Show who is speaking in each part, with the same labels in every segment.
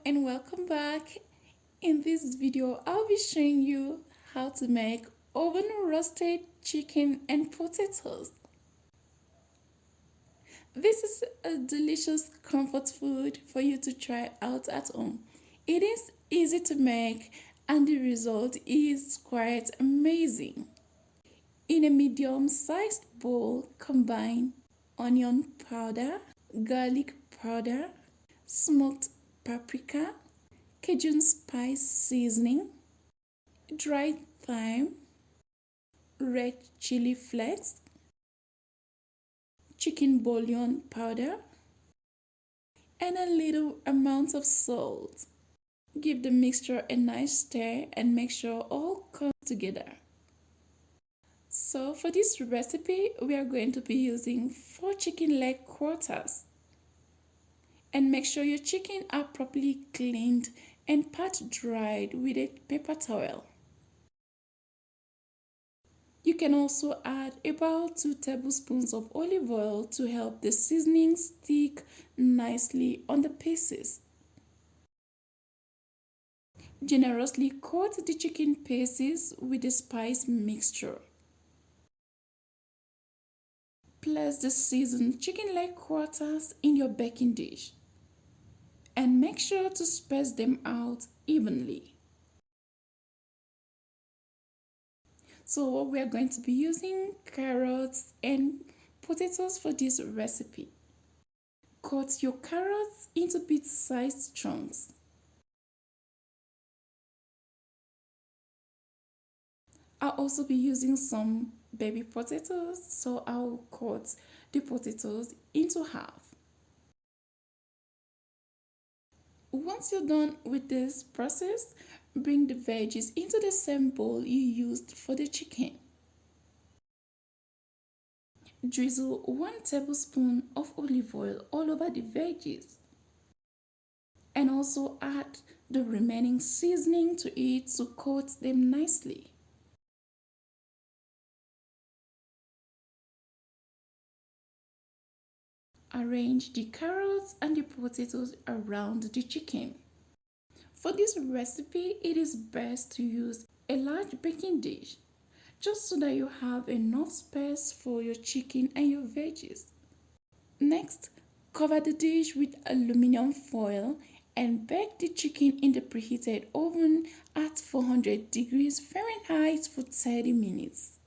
Speaker 1: and welcome back. In this video, I'll be showing you how to make oven roasted chicken and potatoes. This is a delicious comfort food for you to try out at home. It is easy to make and the result is quite amazing. In a medium-sized bowl, combine onion powder, garlic powder, smoked paprika, Cajun spice seasoning, dried thyme, red chili flakes, chicken bouillon powder, and a little amount of salt. Give the mixture a nice stir and make sure all comes together. So for this recipe, we are going to be using 4 chicken leg quarters. And make sure your chicken are properly cleaned and pat dried with a paper towel. You can also add about 2 tablespoons of olive oil to help the seasoning stick nicely on the pieces. Generously coat the chicken pieces with the spice mixture. Place the seasoned chicken leg quarters in your baking dish and make sure to space them out evenly. So we are going to be using carrots and potatoes for this recipe. Cut your carrots into bit-sized chunks. I'll also be using some baby potatoes, so I'll cut the potatoes into half. Once you're done with this process, bring the veggies into the same bowl you used for the chicken. Drizzle 1 tablespoon of olive oil all over the veggies. And also add the remaining seasoning to it to coat them nicely. Arrange the carrots and the potatoes around the chicken. For this recipe, it is best to use a large baking dish, just so that you have enough space for your chicken and your veggies. Next, cover the dish with aluminum foil and bake the chicken in the preheated oven at 400 degrees Fahrenheit for 30 minutes.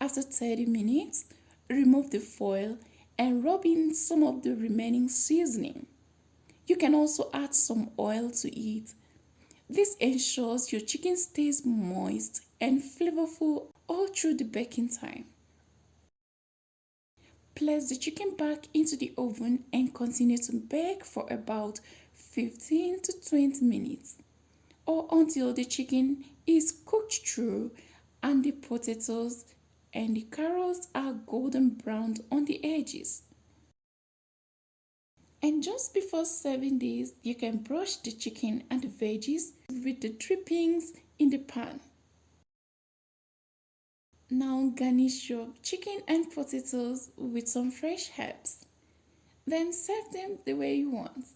Speaker 1: After 30 minutes, remove the foil and rub in some of the remaining seasoning. You can also add some oil to it. This ensures your chicken stays moist and flavorful all through the baking time. Place the chicken back into the oven and continue to bake for about 15 to 20 minutes or until the chicken is cooked through and the potatoes and the carrots are golden brown on the edges. And just before serving this, you can brush the chicken and the veggies with the drippings in the pan. Now garnish your chicken and potatoes with some fresh herbs. Then serve them the way you want.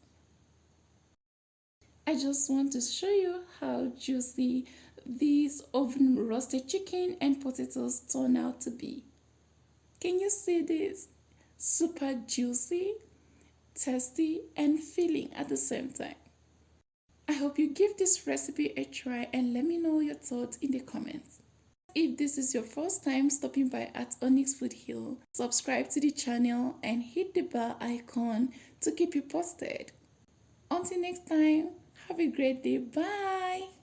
Speaker 1: I just want to show you how juicy these oven roasted chicken and potatoes turn out to be. Can you see this? Super juicy, tasty, and filling at the same time. I hope you give this recipe a try and let me know your thoughts in the comments. If this is your first time stopping by at Onyx Food Hill, subscribe to the channel and hit the bell icon to keep you posted. Until next time, have a great day. Bye!